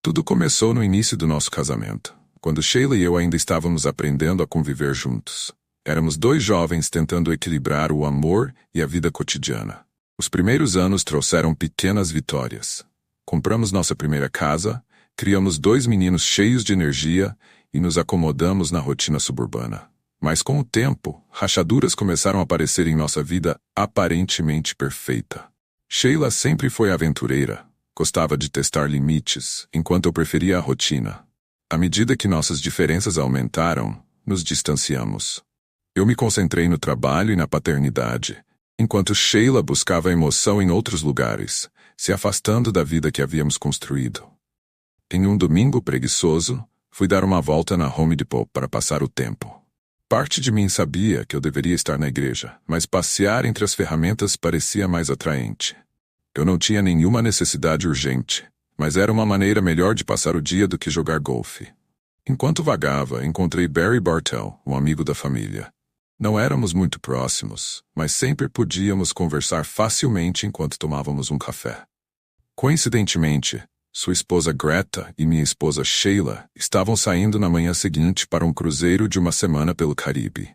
Tudo começou no início do nosso casamento, quando Sheila e eu ainda estávamos aprendendo a conviver juntos. Éramos dois jovens tentando equilibrar o amor e a vida cotidiana. Os primeiros anos trouxeram pequenas vitórias. Compramos nossa primeira casa, criamos dois meninos cheios de energia e nos acomodamos na rotina suburbana. Mas com o tempo, rachaduras começaram a aparecer em nossa vida aparentemente perfeita. Sheila sempre foi aventureira, gostava de testar limites, enquanto eu preferia a rotina. À medida que nossas diferenças aumentaram, nos distanciamos. Eu me concentrei no trabalho e na paternidade, enquanto Sheila buscava emoção em outros lugares, se afastando da vida que havíamos construído. Em um domingo preguiçoso, fui dar uma volta na Home Depot para passar o tempo. Parte de mim sabia que eu deveria estar na igreja, mas passear entre as ferramentas parecia mais atraente. Eu não tinha nenhuma necessidade urgente, mas era uma maneira melhor de passar o dia do que jogar golfe. Enquanto vagava, encontrei Barry Bartell, um amigo da família. Não éramos muito próximos, mas sempre podíamos conversar facilmente enquanto tomávamos um café. Coincidentemente, sua esposa Greta e minha esposa Sheila estavam saindo na manhã seguinte para um cruzeiro de uma semana pelo Caribe.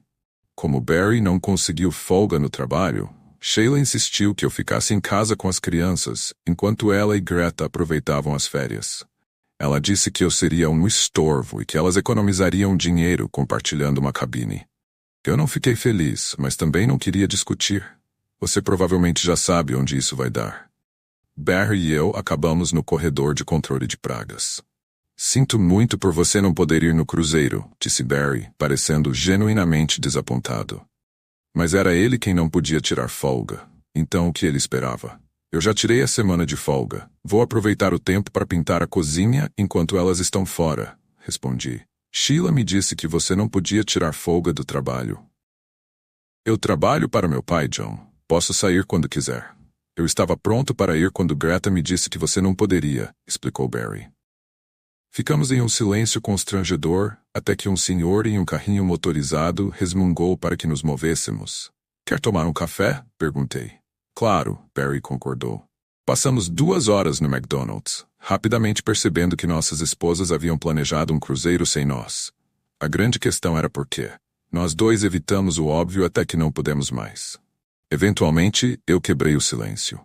Como Barry não conseguiu folga no trabalho, Sheila insistiu que eu ficasse em casa com as crianças, enquanto ela e Greta aproveitavam as férias. Ela disse que eu seria um estorvo e que elas economizariam dinheiro compartilhando uma cabine. Eu não fiquei feliz, mas também não queria discutir. Você provavelmente já sabe onde isso vai dar. Barry e eu acabamos no corredor de controle de pragas. Sinto muito por você não poder ir no cruzeiro, disse Barry, parecendo genuinamente desapontado. Mas era ele quem não podia tirar folga. Então o que ele esperava? Eu já tirei a semana de folga. Vou aproveitar o tempo para pintar a cozinha enquanto elas estão fora, respondi. Sheila me disse que você não podia tirar folga do trabalho. Eu trabalho para meu pai, John. Posso sair quando quiser. Eu estava pronto para ir quando Greta me disse que você não poderia, explicou Barry. Ficamos em um silêncio constrangedor, até que um senhor em um carrinho motorizado resmungou para que nos movêssemos. Quer tomar um café? Perguntei. Claro, Barry concordou. Passamos 2 horas no McDonald's, rapidamente percebendo que nossas esposas haviam planejado um cruzeiro sem nós. A grande questão era por quê. Nós dois evitamos o óbvio até que não pudemos mais. Eventualmente, eu quebrei o silêncio.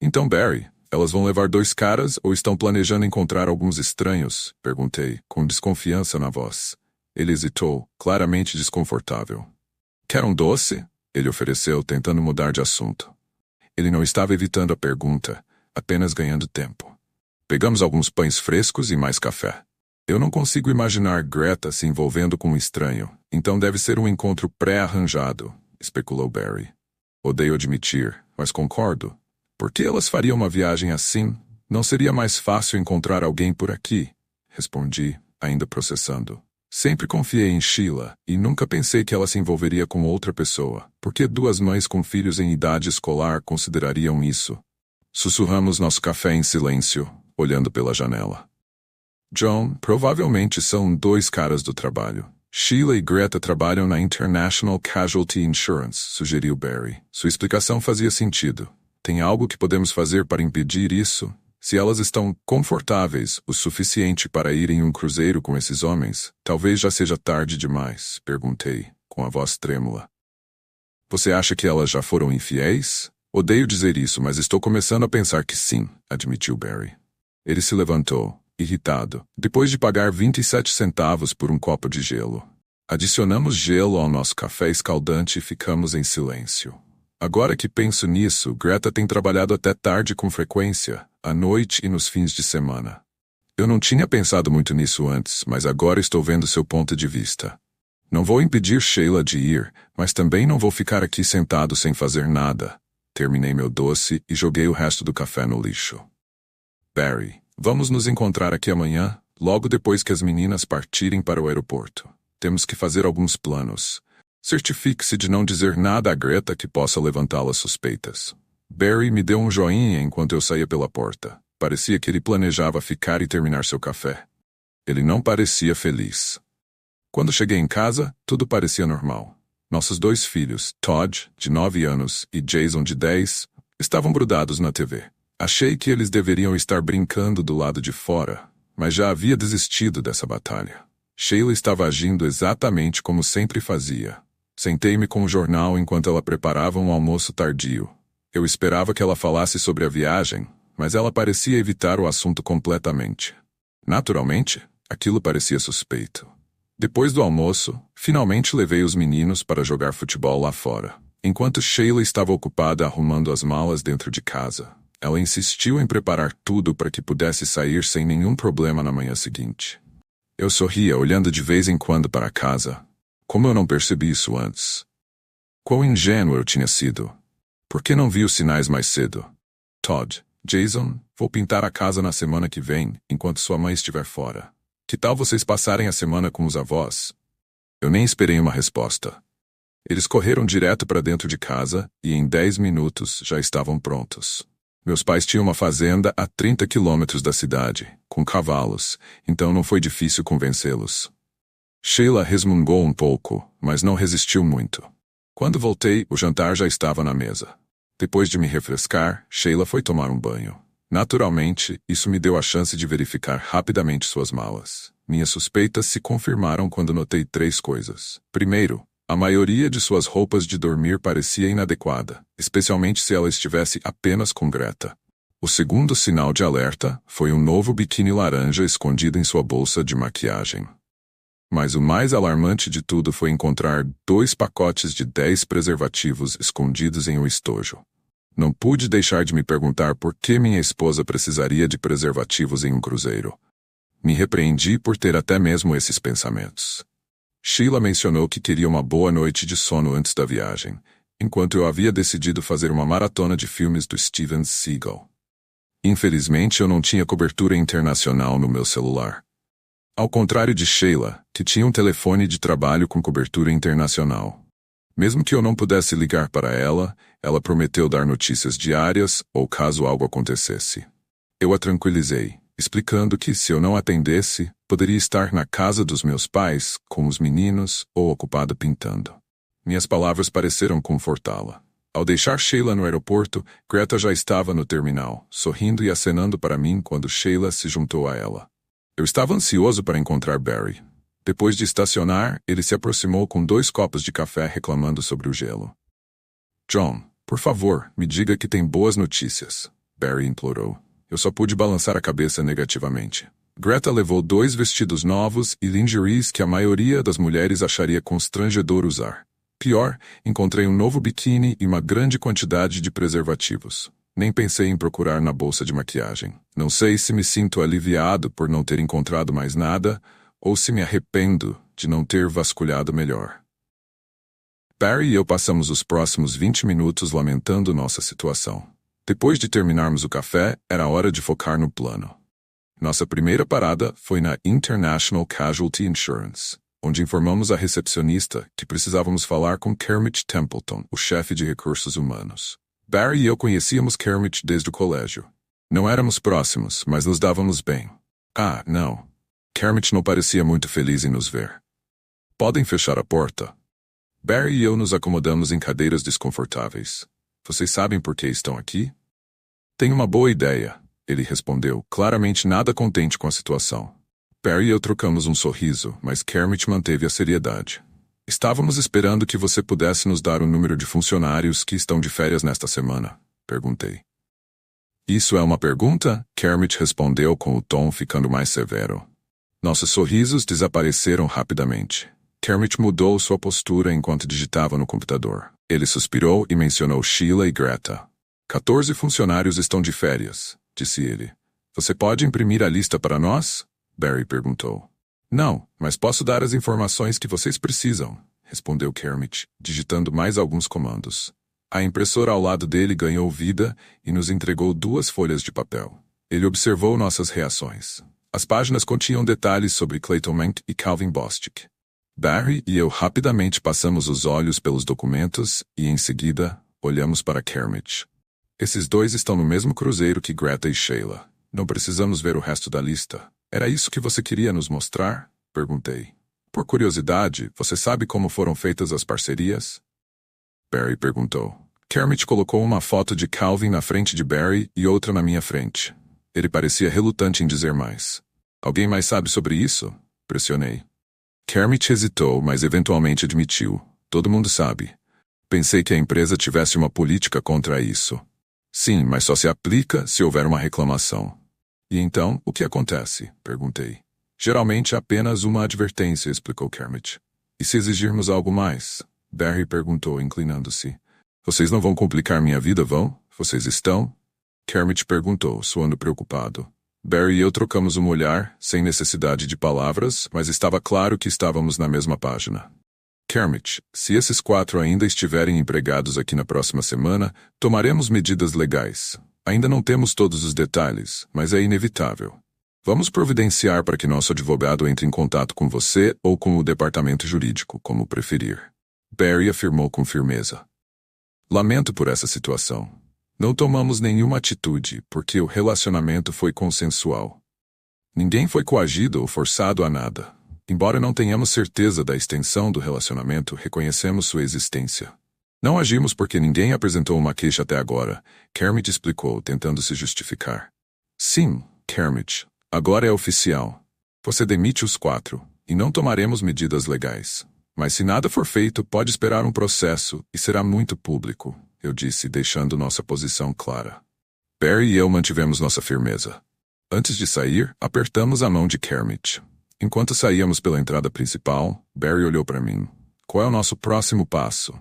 Então, Barry, elas vão levar 2 caras ou estão planejando encontrar alguns estranhos? Perguntei, com desconfiança na voz. Ele hesitou, claramente desconfortável. Quer um doce? Ele ofereceu, tentando mudar de assunto. Ele não estava evitando a pergunta, apenas ganhando tempo. Pegamos alguns pães frescos e mais café. Eu não consigo imaginar Greta se envolvendo com um estranho, então deve ser um encontro pré-arranjado, especulou Barry. Odeio admitir, mas concordo. Por que elas fariam uma viagem assim? Não seria mais fácil encontrar alguém por aqui? Respondi, ainda processando. Sempre confiei em Sheila e nunca pensei que ela se envolveria com outra pessoa. Por que 2 mães com filhos em idade escolar considerariam isso? Sussurramos nosso café em silêncio, olhando pela janela. John, provavelmente são 2 caras do trabalho. Sheila e Greta trabalham na International Casualty Insurance, sugeriu Barry. Sua explicação fazia sentido. Tem algo que podemos fazer para impedir isso? Se elas estão confortáveis o suficiente para ir em um cruzeiro com esses homens, talvez já seja tarde demais, perguntei, com a voz trêmula. Você acha que elas já foram infiéis? Odeio dizer isso, mas estou começando a pensar que sim, admitiu Barry. Ele se levantou, irritado, depois de pagar 27 centavos por um copo de gelo. Adicionamos gelo ao nosso café escaldante e ficamos em silêncio. Agora que penso nisso, Greta tem trabalhado até tarde com frequência, à noite e nos fins de semana. Eu não tinha pensado muito nisso antes, mas agora estou vendo seu ponto de vista. Não vou impedir Sheila de ir, mas também não vou ficar aqui sentado sem fazer nada. Terminei meu doce e joguei o resto do café no lixo. Barry, vamos nos encontrar aqui amanhã, logo depois que as meninas partirem para o aeroporto. Temos que fazer alguns planos. Certifique-se de não dizer nada a Greta que possa levantá-las suspeitas. Barry me deu um joinha enquanto eu saía pela porta. Parecia que ele planejava ficar e terminar seu café. Ele não parecia feliz. Quando cheguei em casa, tudo parecia normal. Nossos 2 filhos, Todd, de 9 anos, e Jason, de 10, estavam grudados na TV. Achei que eles deveriam estar brincando do lado de fora, mas já havia desistido dessa batalha. Sheila estava agindo exatamente como sempre fazia. Sentei-me com o jornal enquanto ela preparava um almoço tardio. Eu esperava que ela falasse sobre a viagem, mas ela parecia evitar o assunto completamente. Naturalmente, aquilo parecia suspeito. Depois do almoço, finalmente levei os meninos para jogar futebol lá fora. Enquanto Sheila estava ocupada arrumando as malas dentro de casa, ela insistiu em preparar tudo para que pudesse sair sem nenhum problema na manhã seguinte. Eu sorria olhando de vez em quando para casa. Como eu não percebi isso antes? Quão ingênuo eu tinha sido. Por que não vi os sinais mais cedo? Todd, Jason, vou pintar a casa na semana que vem, enquanto sua mãe estiver fora. Que tal vocês passarem a semana com os avós? Eu nem esperei uma resposta. Eles correram direto para dentro de casa e em 10 minutos já estavam prontos. Meus pais tinham uma fazenda a 30 quilômetros da cidade, com cavalos, então não foi difícil convencê-los. Sheila resmungou um pouco, mas não resistiu muito. Quando voltei, o jantar já estava na mesa. Depois de me refrescar, Sheila foi tomar um banho. Naturalmente, isso me deu a chance de verificar rapidamente suas malas. Minhas suspeitas se confirmaram quando notei 3 coisas. Primeiro, a maioria de suas roupas de dormir parecia inadequada, especialmente se ela estivesse apenas com Greta. O segundo sinal de alerta foi um novo biquíni laranja escondido em sua bolsa de maquiagem. Mas o mais alarmante de tudo foi encontrar 2 pacotes de 10 preservativos escondidos em um estojo. Não pude deixar de me perguntar por que minha esposa precisaria de preservativos em um cruzeiro. Me repreendi por ter até mesmo esses pensamentos. Sheila mencionou que queria uma boa noite de sono antes da viagem, enquanto eu havia decidido fazer uma maratona de filmes do Steven Seagal. Infelizmente, eu não tinha cobertura internacional no meu celular. Ao contrário de Sheila, que tinha um telefone de trabalho com cobertura internacional. Mesmo que eu não pudesse ligar para ela, ela prometeu dar notícias diárias ou caso algo acontecesse. Eu a tranquilizei, explicando que, se eu não atendesse, poderia estar na casa dos meus pais, com os meninos, ou ocupada pintando. Minhas palavras pareceram confortá-la. Ao deixar Sheila no aeroporto, Greta já estava no terminal, sorrindo e acenando para mim quando Sheila se juntou a ela. Eu estava ansioso para encontrar Barry. Depois de estacionar, ele se aproximou com 2 copos de café reclamando sobre o gelo. John, por favor, me diga que tem boas notícias, Barry implorou. Eu só pude balançar a cabeça negativamente. Greta levou 2 vestidos novos e lingeries que a maioria das mulheres acharia constrangedor usar. Pior, encontrei um novo biquíni e uma grande quantidade de preservativos. Nem pensei em procurar na bolsa de maquiagem. Não sei se me sinto aliviado por não ter encontrado mais nada, ou se me arrependo de não ter vasculhado melhor. Barry e eu passamos os próximos 20 minutos lamentando nossa situação. Depois de terminarmos o café, era hora de focar no plano. Nossa primeira parada foi na International Casualty Insurance, onde informamos a recepcionista que precisávamos falar com Kermit Templeton, o chefe de recursos humanos. Barry e eu conhecíamos Kermit desde o colégio. Não éramos próximos, mas nos dávamos bem. Ah, não. Kermit não parecia muito feliz em nos ver. Podem fechar a porta? Barry e eu nos acomodamos em cadeiras desconfortáveis. Vocês sabem por que estão aqui? Tenho uma boa ideia, ele respondeu, claramente nada contente com a situação. Barry e eu trocamos um sorriso, mas Kermit manteve a seriedade. Estávamos esperando que você pudesse nos dar o número de funcionários que estão de férias nesta semana, perguntei. Isso é uma pergunta? Kermit respondeu com o tom ficando mais severo. Nossos sorrisos desapareceram rapidamente. Kermit mudou sua postura enquanto digitava no computador. Ele suspirou e mencionou Sheila e Greta. 14 funcionários estão de férias, disse ele. Você pode imprimir a lista para nós? Barry perguntou. Não, mas posso dar as informações que vocês precisam, respondeu Kermit, digitando mais alguns comandos. A impressora ao lado dele ganhou vida e nos entregou 2 folhas de papel. Ele observou nossas reações. As páginas continham detalhes sobre Clayton Mank e Calvin Bostic. Barry e eu rapidamente passamos os olhos pelos documentos e, em seguida, olhamos para Kermit. Esses 2 estão no mesmo cruzeiro que Greta e Sheila. Não precisamos ver o resto da lista. Era isso que você queria nos mostrar? Perguntei. Por curiosidade, você sabe como foram feitas as parcerias? Barry perguntou. Kermit colocou uma foto de Calvin na frente de Barry e outra na minha frente. Ele parecia relutante em dizer mais. Alguém mais sabe sobre isso? Pressionei. Kermit hesitou, mas eventualmente admitiu. Todo mundo sabe. Pensei que a empresa tivesse uma política contra isso. Sim, mas só se aplica se houver uma reclamação. E então, o que acontece? Perguntei. Geralmente apenas uma advertência, explicou Kermit. E se exigirmos algo mais? Barry perguntou, inclinando-se. Vocês não vão complicar minha vida, vão? Vocês estão? Kermit perguntou, soando preocupado. Barry e eu trocamos um olhar, sem necessidade de palavras, mas estava claro que estávamos na mesma página. Kermit, se esses 4 ainda estiverem empregados aqui na próxima semana, tomaremos medidas legais. Ainda não temos todos os detalhes, mas é inevitável. Vamos providenciar para que nosso advogado entre em contato com você ou com o departamento jurídico, como preferir. Barry afirmou com firmeza. Lamento por essa situação. Não tomamos nenhuma atitude, porque o relacionamento foi consensual. Ninguém foi coagido ou forçado a nada. Embora não tenhamos certeza da extensão do relacionamento, reconhecemos sua existência. Não agimos porque ninguém apresentou uma queixa até agora, Kermit explicou, tentando se justificar. Sim, Kermit, agora é oficial. Você demite os 4, e não tomaremos medidas legais. Mas se nada for feito, pode esperar um processo, e será muito público, eu disse, deixando nossa posição clara. Barry e eu mantivemos nossa firmeza. Antes de sair, apertamos a mão de Kermit. Enquanto saíamos pela entrada principal, Barry olhou para mim. Qual é o nosso próximo passo?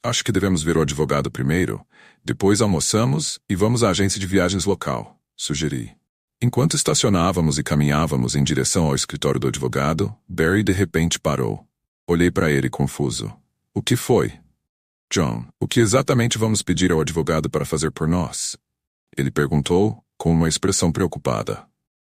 Acho que devemos ver o advogado primeiro. Depois almoçamos e vamos à agência de viagens local, sugeri. Enquanto estacionávamos e caminhávamos em direção ao escritório do advogado, Barry de repente parou. Olhei para ele confuso. O que foi? John, o que exatamente vamos pedir ao advogado para fazer por nós? Ele perguntou, com uma expressão preocupada.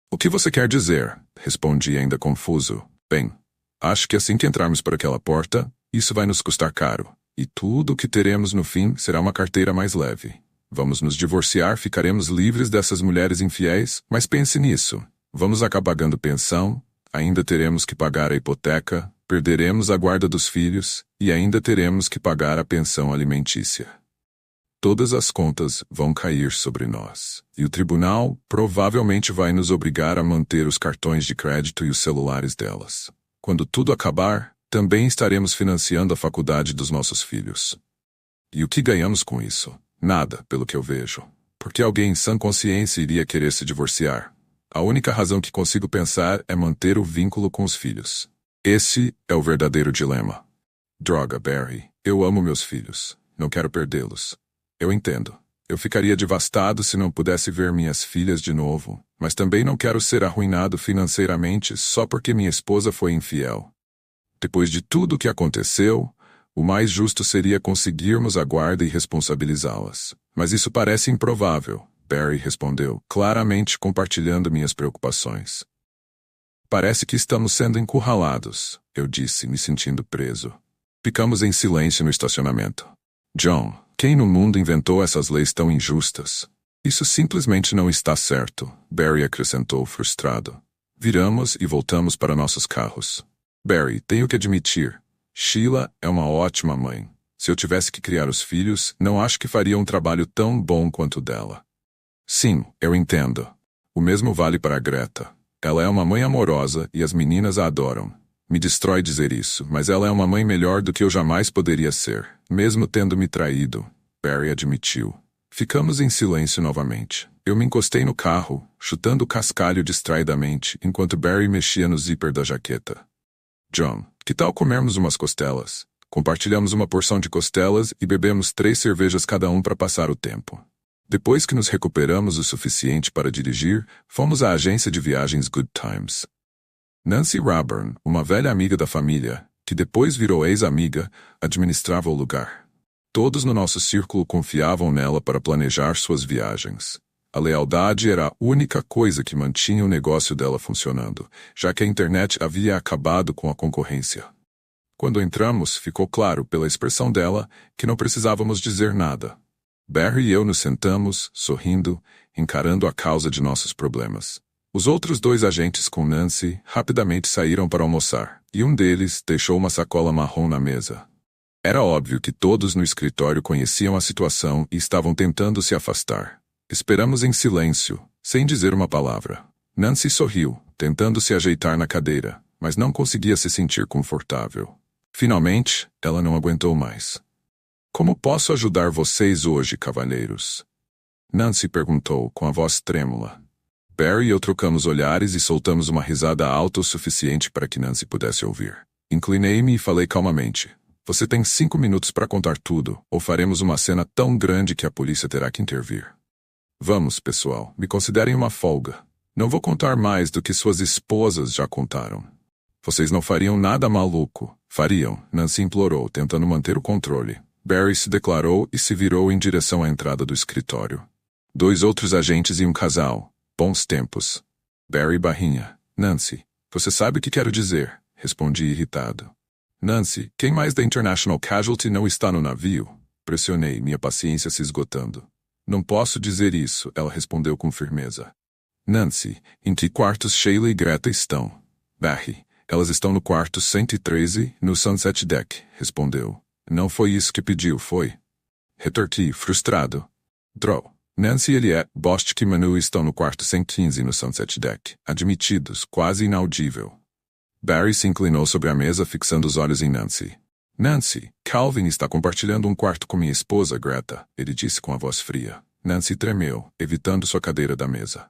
O que você quer dizer? Respondi ainda confuso. Bem, acho que assim que entrarmos por aquela porta, isso vai nos custar caro. E tudo o que teremos no fim será uma carteira mais leve. Vamos nos divorciar, ficaremos livres dessas mulheres infiéis, mas pense nisso. Vamos acabar pagando pensão, ainda teremos que pagar a hipoteca, perderemos a guarda dos filhos e ainda teremos que pagar a pensão alimentícia. Todas as contas vão cair sobre nós, e o tribunal provavelmente vai nos obrigar a manter os cartões de crédito e os celulares delas. Quando tudo acabar, também estaremos financiando a faculdade dos nossos filhos. E o que ganhamos com isso? Nada, pelo que eu vejo. Porque alguém em sã consciência iria querer se divorciar. A única razão que consigo pensar é manter o vínculo com os filhos. Esse é o verdadeiro dilema. Droga, Barry. Eu amo meus filhos. Não quero perdê-los. Eu entendo. Eu ficaria devastado se não pudesse ver minhas filhas de novo, mas também não quero ser arruinado financeiramente só porque minha esposa foi infiel. Depois de tudo o que aconteceu, o mais justo seria conseguirmos a guarda e responsabilizá-las. Mas isso parece improvável, Barry respondeu, claramente compartilhando minhas preocupações. Parece que estamos sendo encurralados, eu disse, me sentindo preso. Ficamos em silêncio no estacionamento. John, quem no mundo inventou essas leis tão injustas? Isso simplesmente não está certo, Barry acrescentou frustrado. Viramos e voltamos para nossos carros. Barry, tenho que admitir, Sheila é uma ótima mãe. Se eu tivesse que criar os filhos, não acho que faria um trabalho tão bom quanto o dela. Sim, eu entendo. O mesmo vale para a Greta. Ela é uma mãe amorosa e as meninas a adoram. Me destrói dizer isso, mas ela é uma mãe melhor do que eu jamais poderia ser, mesmo tendo me traído, Barry admitiu. Ficamos em silêncio novamente. Eu me encostei no carro, chutando o cascalho distraidamente, enquanto Barry mexia no zíper da jaqueta. John, que tal comermos umas costelas? Compartilhamos uma porção de costelas e bebemos 3 cervejas cada um para passar o tempo. Depois que nos recuperamos o suficiente para dirigir, fomos à agência de viagens Good Times. Nancy Raburn, uma velha amiga da família, que depois virou ex-amiga, administrava o lugar. Todos no nosso círculo confiavam nela para planejar suas viagens. A lealdade era a única coisa que mantinha o negócio dela funcionando, já que a internet havia acabado com a concorrência. Quando entramos, ficou claro pela expressão dela que não precisávamos dizer nada. Barry e eu nos sentamos, sorrindo, encarando a causa de nossos problemas. Os outros 2 agentes com Nancy rapidamente saíram para almoçar, e um deles deixou uma sacola marrom na mesa. Era óbvio que todos no escritório conheciam a situação e estavam tentando se afastar. Esperamos em silêncio, sem dizer uma palavra. Nancy sorriu, tentando se ajeitar na cadeira, mas não conseguia se sentir confortável. Finalmente, ela não aguentou mais. Como posso ajudar vocês hoje, cavalheiros? Nancy perguntou com a voz trêmula. Barry e eu trocamos olhares e soltamos uma risada alta o suficiente para que Nancy pudesse ouvir. Inclinei-me e falei calmamente. Você tem 5 minutos para contar tudo, ou faremos uma cena tão grande que a polícia terá que intervir. Vamos, pessoal, me considerem uma folga. Não vou contar mais do que suas esposas já contaram. Vocês não fariam nada maluco. Fariam, Nancy implorou, tentando manter o controle. Barry se declarou e se virou em direção à entrada do escritório. 2 outros agentes e um casal. Bons tempos. Barry barrinha. Nancy, você sabe o que quero dizer, respondi irritado. Nancy, quem mais da International Casualty não está no navio? Pressionei, minha paciência se esgotando. Não posso dizer isso, ela respondeu com firmeza. Nancy, em que quartos Sheila e Greta estão? Barry, elas estão no quarto 113, no Sunset Deck, respondeu. Não foi isso que pediu, foi? Retorqui, frustrado. Drow. Nancy e Elliot, Bostic e Manu estão no quarto 115 no Sunset Deck, admitidos, quase inaudível. Barry se inclinou sobre a mesa fixando os olhos em Nancy. Nancy, Calvin está compartilhando um quarto com minha esposa, Greta, ele disse com a voz fria. Nancy tremeu, evitando sua cadeira da mesa.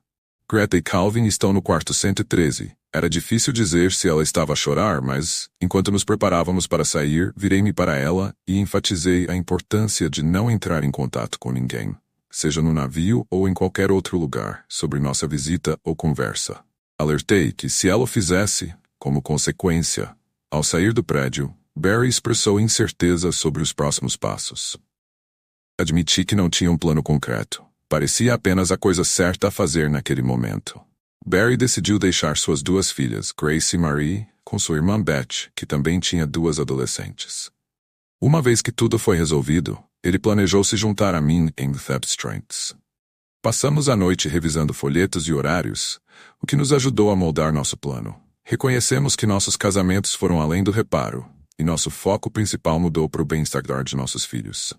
Greta e Calvin estão no quarto 113. Era difícil dizer se ela estava a chorar, mas, enquanto nos preparávamos para sair, virei-me para ela e enfatizei a importância de não entrar em contato com ninguém, seja no navio ou em qualquer outro lugar, sobre nossa visita ou conversa. Alertei que, se ela o fizesse, como consequência, ao sair do prédio, Barry expressou incerteza sobre os próximos passos. Admiti que não tinha um plano concreto. Parecia apenas a coisa certa a fazer naquele momento. Barry decidiu deixar suas 2 filhas, Grace e Marie, com sua irmã Beth, que também tinha 2 adolescentes. Uma vez que tudo foi resolvido, ele planejou se juntar a mim em Theb Strengths. Passamos a noite revisando folhetos e horários, o que nos ajudou a moldar nosso plano. Reconhecemos que nossos casamentos foram além do reparo, e nosso foco principal mudou para o bem-estar de nossos filhos.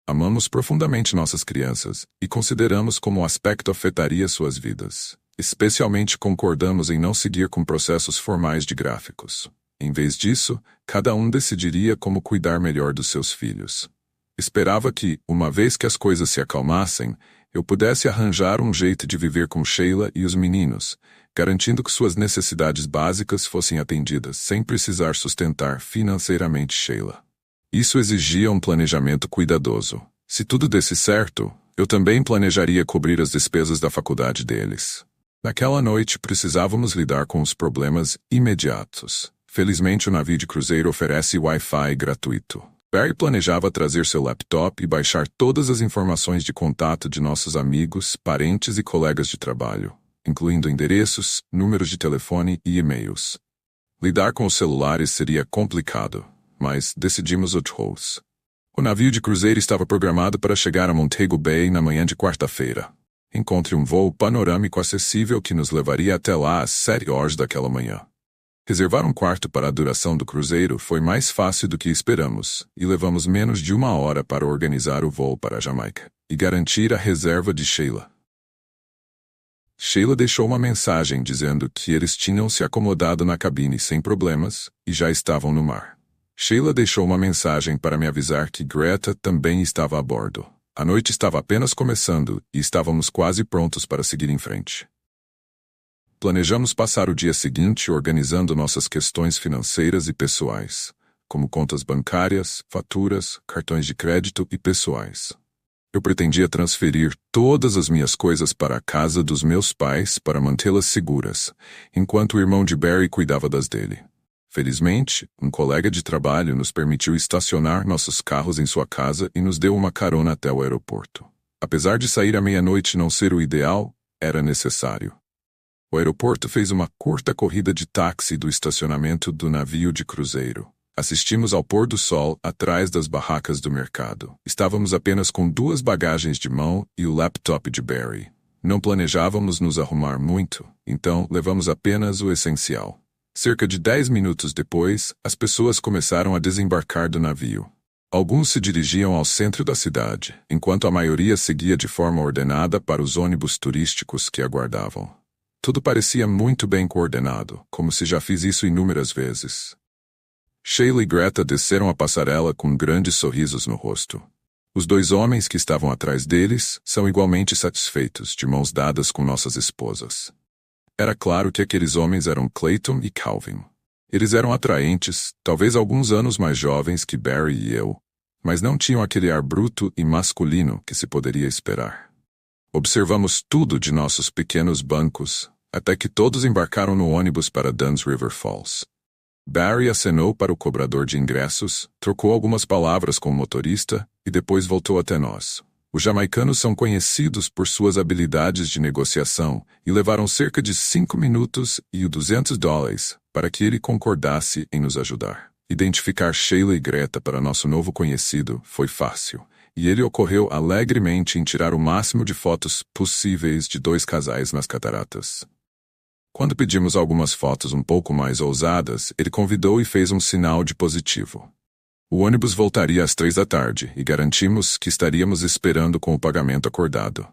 Amamos profundamente nossas crianças e consideramos como o aspecto afetaria suas vidas. Especialmente concordamos em não seguir com processos formais de gráficos. Em vez disso, cada um decidiria como cuidar melhor dos seus filhos. Esperava que, uma vez que as coisas se acalmassem, eu pudesse arranjar um jeito de viver com Sheila e os meninos, garantindo que suas necessidades básicas fossem atendidas sem precisar sustentar financeiramente Sheila. Isso exigia um planejamento cuidadoso. Se tudo desse certo, eu também planejaria cobrir as despesas da faculdade deles. Naquela noite, precisávamos lidar com os problemas imediatos. Felizmente, o navio de cruzeiro oferece Wi-Fi gratuito. Barry planejava trazer seu laptop e baixar todas as informações de contato de nossos amigos, parentes e colegas de trabalho, incluindo endereços, números de telefone e e-mails. Lidar com os celulares seria complicado, mas decidimos outros. O navio de cruzeiro estava programado para chegar a Montego Bay na manhã de quarta-feira. Encontre um voo panorâmico acessível que nos levaria até lá às 7 horas daquela manhã. Reservar um quarto para a duração do cruzeiro foi mais fácil do que esperamos, e levamos menos de 1 hora para organizar o voo para a Jamaica e garantir a reserva de Sheila. Sheila deixou uma mensagem dizendo que eles tinham se acomodado na cabine sem problemas e já estavam no mar. Sheila deixou uma mensagem para me avisar que Greta também estava a bordo. A noite estava apenas começando e estávamos quase prontos para seguir em frente. Planejamos passar o dia seguinte organizando nossas questões financeiras e pessoais, como contas bancárias, faturas, cartões de crédito e pessoais. Eu pretendia transferir todas as minhas coisas para a casa dos meus pais para mantê-las seguras, enquanto o irmão de Barry cuidava das dele. Felizmente, um colega de trabalho nos permitiu estacionar nossos carros em sua casa e nos deu uma carona até o aeroporto. Apesar de sair à meia-noite não ser o ideal, era necessário. O aeroporto fez uma curta corrida de táxi do estacionamento do navio de cruzeiro. Assistimos ao pôr do sol atrás das barracas do mercado. Estávamos apenas com 2 bagagens de mão e o laptop de Barry. Não planejávamos nos arrumar muito, então levamos apenas o essencial. Cerca de 10 minutos depois, as pessoas começaram a desembarcar do navio. Alguns se dirigiam ao centro da cidade, enquanto a maioria seguia de forma ordenada para os ônibus turísticos que aguardavam. Tudo parecia muito bem coordenado, como se já fiz isso inúmeras vezes. Sheila e Greta desceram a passarela com grandes sorrisos no rosto. Os dois homens que estavam atrás deles são igualmente satisfeitos, de mãos dadas com nossas esposas. Era claro que aqueles homens eram Clayton e Calvin. Eles eram atraentes, talvez alguns anos mais jovens que Barry e eu, mas não tinham aquele ar bruto e masculino que se poderia esperar. Observamos tudo de nossos pequenos bancos, até que todos embarcaram no ônibus para Dunn's River Falls. Barry acenou para o cobrador de ingressos, trocou algumas palavras com o motorista e depois voltou até nós. Os jamaicanos são conhecidos por suas habilidades de negociação e levaram cerca de 5 minutos e $200 para que ele concordasse em nos ajudar. Identificar Sheila e Greta para nosso novo conhecido foi fácil, e ele ocorreu alegremente em tirar o máximo de fotos possíveis de dois casais nas cataratas. Quando pedimos algumas fotos um pouco mais ousadas, ele convidou e fez um sinal de positivo. O ônibus voltaria às 3 da tarde e garantimos que estaríamos esperando com o pagamento acordado.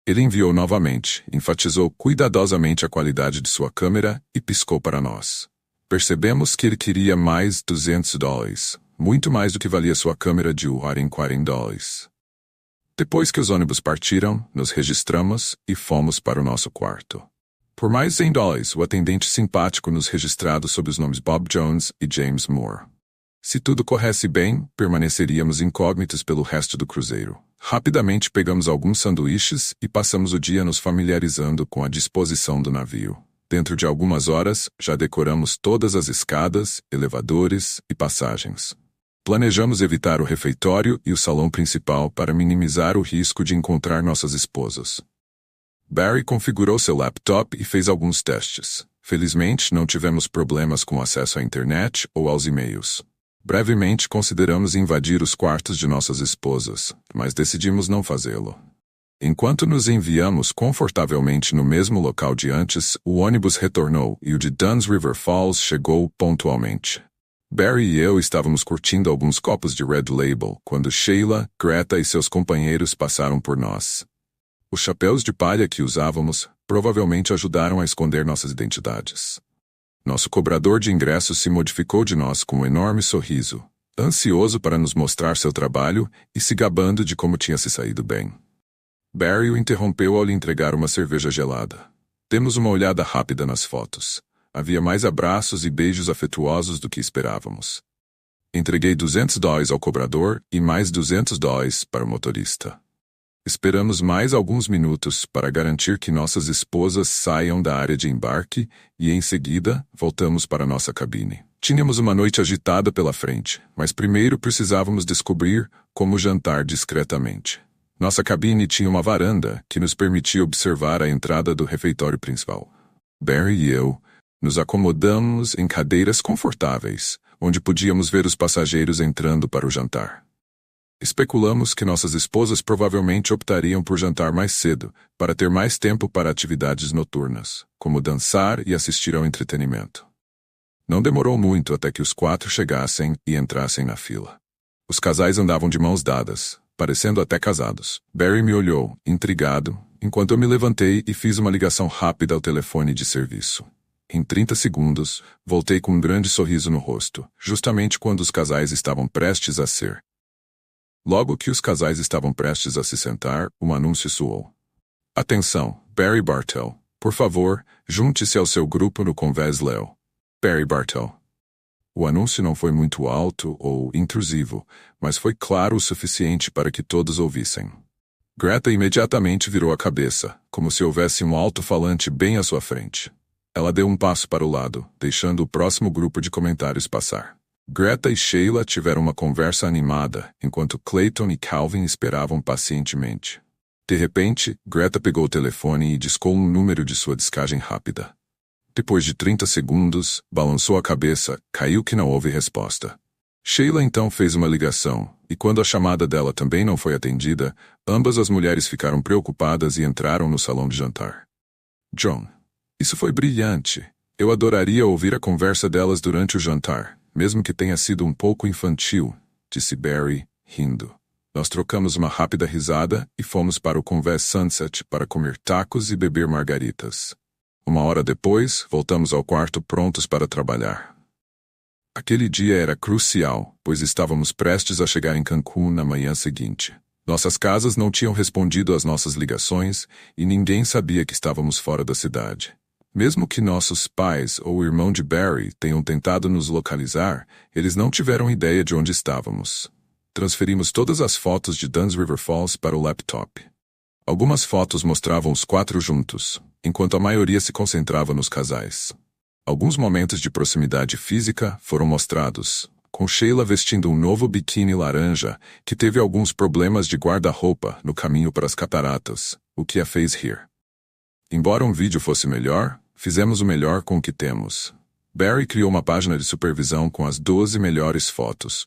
Ele enviou novamente, enfatizou cuidadosamente a qualidade de sua câmera e piscou para nós. Percebemos que ele queria mais $200, muito mais do que valia sua câmera de $40. Depois que os ônibus partiram, nos registramos e fomos para o nosso quarto. Por mais $100, o atendente simpático nos registrado sob os nomes Bob Jones e James Moore. Se tudo corresse bem, permaneceríamos incógnitos pelo resto do cruzeiro. Rapidamente pegamos alguns sanduíches e passamos o dia nos familiarizando com a disposição do navio. Dentro de algumas horas, já decoramos todas as escadas, elevadores e passagens. Planejamos evitar o refeitório e o salão principal para minimizar o risco de encontrar nossas esposas. Barry configurou seu laptop e fez alguns testes. Felizmente, não tivemos problemas com acesso à internet ou aos e-mails. Brevemente consideramos invadir os quartos de nossas esposas, mas decidimos não fazê-lo. Enquanto nos enviamos confortavelmente no mesmo local de antes, o ônibus retornou e o de Dunn's River Falls chegou pontualmente. Barry e eu estávamos curtindo alguns copos de Red Label quando Sheila, Greta e seus companheiros passaram por nós. Os chapéus de palha que usávamos provavelmente ajudaram a esconder nossas identidades. Nosso cobrador de ingressos se modificou de nós com um enorme sorriso, ansioso para nos mostrar seu trabalho e se gabando de como tinha se saído bem. Barry o interrompeu ao lhe entregar uma cerveja gelada. Demos uma olhada rápida nas fotos. Havia mais abraços e beijos afetuosos do que esperávamos. Entreguei $200 ao cobrador e mais $200 para o motorista. Esperamos mais alguns minutos para garantir que nossas esposas saiam da área de embarque e, em seguida, voltamos para nossa cabine. Tínhamos uma noite agitada pela frente, mas primeiro precisávamos descobrir como jantar discretamente. Nossa cabine tinha uma varanda que nos permitia observar a entrada do refeitório principal. Barry e eu nos acomodamos em cadeiras confortáveis, onde podíamos ver os passageiros entrando para o jantar. Especulamos que nossas esposas provavelmente optariam por jantar mais cedo, para ter mais tempo para atividades noturnas, como dançar e assistir ao entretenimento. Não demorou muito até que os 4 chegassem e entrassem na fila. Os casais andavam de mãos dadas, parecendo até casados. Barry me olhou, intrigado, enquanto eu me levantei e fiz uma ligação rápida ao telefone de serviço. Em 30 segundos, voltei com um grande sorriso no rosto, justamente quando os casais estavam prestes a ser. Logo que os casais estavam prestes a se sentar, um anúncio soou. Atenção, Barry Bartell. Por favor, junte-se ao seu grupo no Convés Leo. Barry Bartell. O anúncio não foi muito alto ou intrusivo, mas foi claro o suficiente para que todos ouvissem. Greta imediatamente virou a cabeça, como se houvesse um alto-falante bem à sua frente. Ela deu um passo para o lado, deixando o próximo grupo de comentários passar. Greta e Sheila tiveram uma conversa animada, enquanto Clayton e Calvin esperavam pacientemente. De repente, Greta pegou o telefone e discou um número de sua descagem rápida. Depois de 30 segundos, balançou a cabeça, caiu que não houve resposta. Sheila então fez uma ligação, e quando a chamada dela também não foi atendida, ambas as mulheres ficaram preocupadas e entraram no salão de jantar. John. Isso foi brilhante. Eu adoraria ouvir a conversa delas durante o jantar, mesmo que tenha sido um pouco infantil, disse Barry, rindo. Nós trocamos uma rápida risada e fomos para o Convés Sunset para comer tacos e beber margaritas. Uma hora depois, voltamos ao quarto prontos para trabalhar. Aquele dia era crucial, pois estávamos prestes a chegar em Cancún na manhã seguinte. Nossas casas não tinham respondido às nossas ligações e ninguém sabia que estávamos fora da cidade. Mesmo que nossos pais ou o irmão de Barry tenham tentado nos localizar, eles não tiveram ideia de onde estávamos. Transferimos todas as fotos de Dunn's River Falls para o laptop. Algumas fotos mostravam os 4 juntos, enquanto a maioria se concentrava nos casais. Alguns momentos de proximidade física foram mostrados, com Sheila vestindo um novo biquíni laranja que teve alguns problemas de guarda-roupa no caminho para as cataratas, o que a fez rir. Embora um vídeo fosse melhor, fizemos o melhor com o que temos. Barry criou uma página de supervisão com as 12 melhores fotos,